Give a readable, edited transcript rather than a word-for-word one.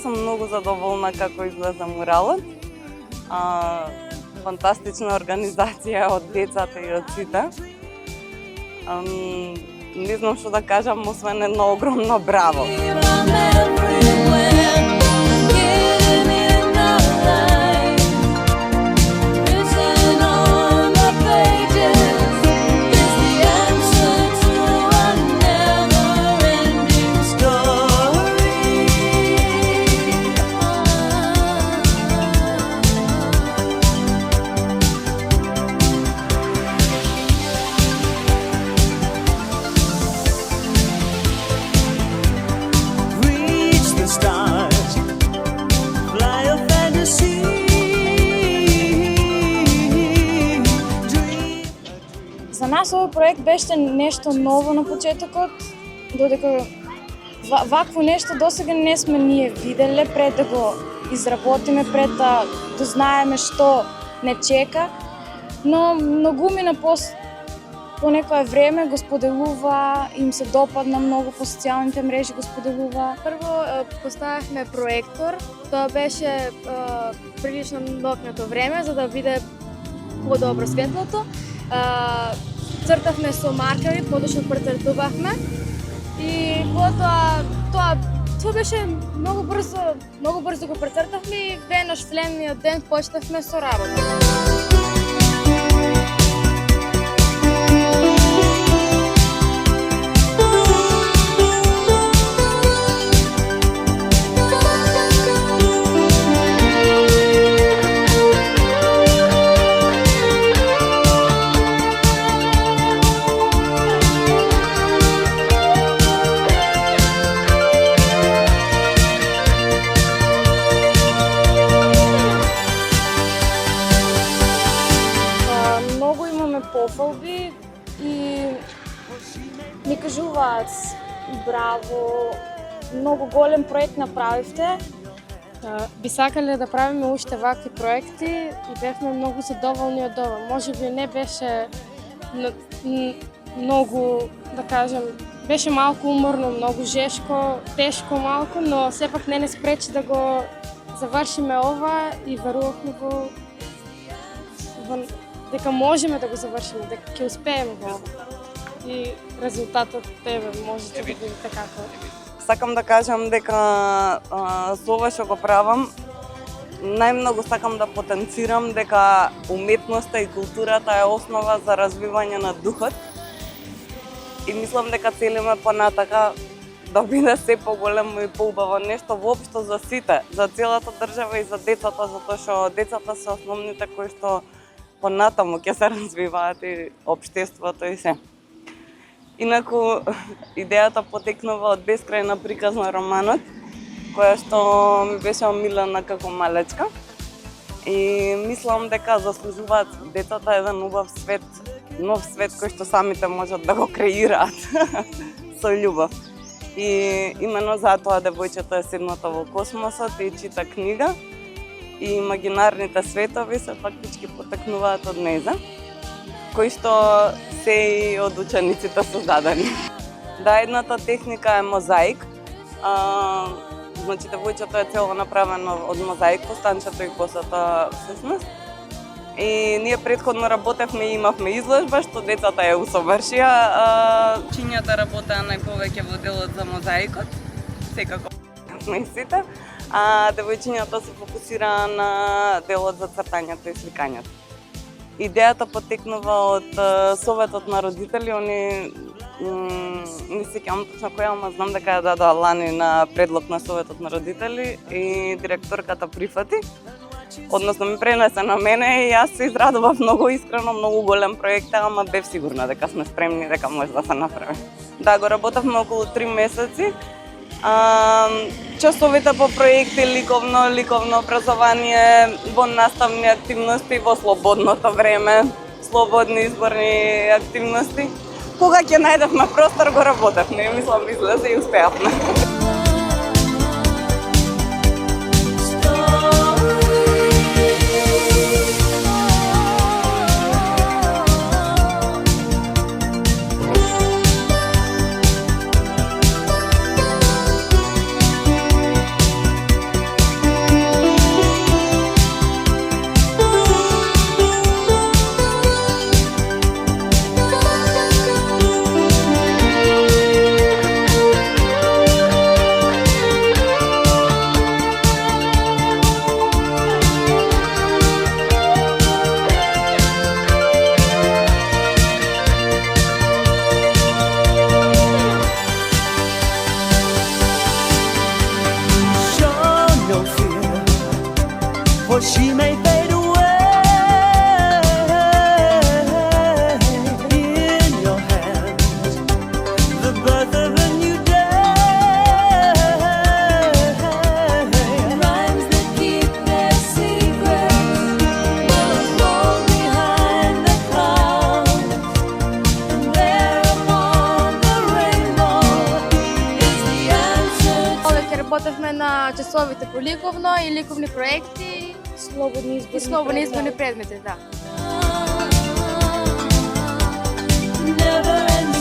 сум многу задоволна како излезе муралот. Фантастична организација од децата и од сите. Не знам што да кажам, освен едно огромно браво. За нас овој проект беше нешто ново на почетокот, додека вакво нешто досега не сме ние виделе пред да го изработиме, пред да дознаеме што не чека, но многумина по некое време го споделува, им се допадна многу по социјалните мрежи, го споделува. Прво поставивме проектор, тоа беше прилично нокнато време за да биде подобро светлото. Цртавме со маркери, подошно прецртувавме и тоа беше многу брзо го прецртавме и веднаш следниот ден почнавме со работа. Пофалби и ни кажуваат браво, многу голем проект направивте. Би сакале да правиме уште вакви проекти и бевме многу задоволни од ова. Можеби не беше многу, да кажем, беше малку уморно, многу жешко, тешко малку, но сепак не спречи да го завршиме ова и верувавме дека можеме да го завршиме, дека ќе успееме во ова. И резултатот можете да видите како. Сакам да кажам дека со ова што го правам, најмногу сакам да потенцирам дека уметноста и културата е основа за развивање на духот. И мислам дека целиме понатака да биде се поголемо и поубаво нешто воопшто за сите, за целата држава и за децата, затоа што децата се основните кои што понатаму ќе се развиваат и општеството и се. Инаку, идејата потекнува од Бескрајна приказна романот, која што ми беше омилена како малечка. И мислам дека заслужуваат децата еден убав свет, нов свет кој што самите можат да го креираат со љубов. И именно затоа девојчето е седнато во космосот и чита книга. И имагинарните светови се фактички потекнуваат од нејза, кои што се и од учениците создадени. Да, едната техника е мозаик. Значи, девојчето е цело направено од мозаик, костанчето и косата всушност. И ние претходно работевме и имавме изложба што децата ја усовршија. Чинјата работеа најповеќе во делот за мозаикот, секако и сите. А девојчињата се фокусира на делот за цртањето и сликањето. Идејата потекнува од Советот на родители, они не сеќавам точно која, ама знам дека ја дадоа лани на предлог на Советот на родители и директорката прифати. Односно ми пренесе на мене и јас се израдував многу искрено, многу голем проект, ама бев сигурна дека сме спремни, дека може да се направи. Да, го работевме околу 3 месеци. Часовите по проекти, ликовно образование, во наставни активности, во слободното време, слободни изборни активности. Кога ќе најдевме простор, го работевме. Мислам, излезе и успеавме. or she may fade away. In your hands, the birth of a new day. Rhymes that keep their secrets will fall behind the clouds, and there upon the rainbow is the answer. Повеќе работевме на часовите по ликовно и ликовни проекти Слободни изборни и слободни изборни предмети. предмети, да. Never ending.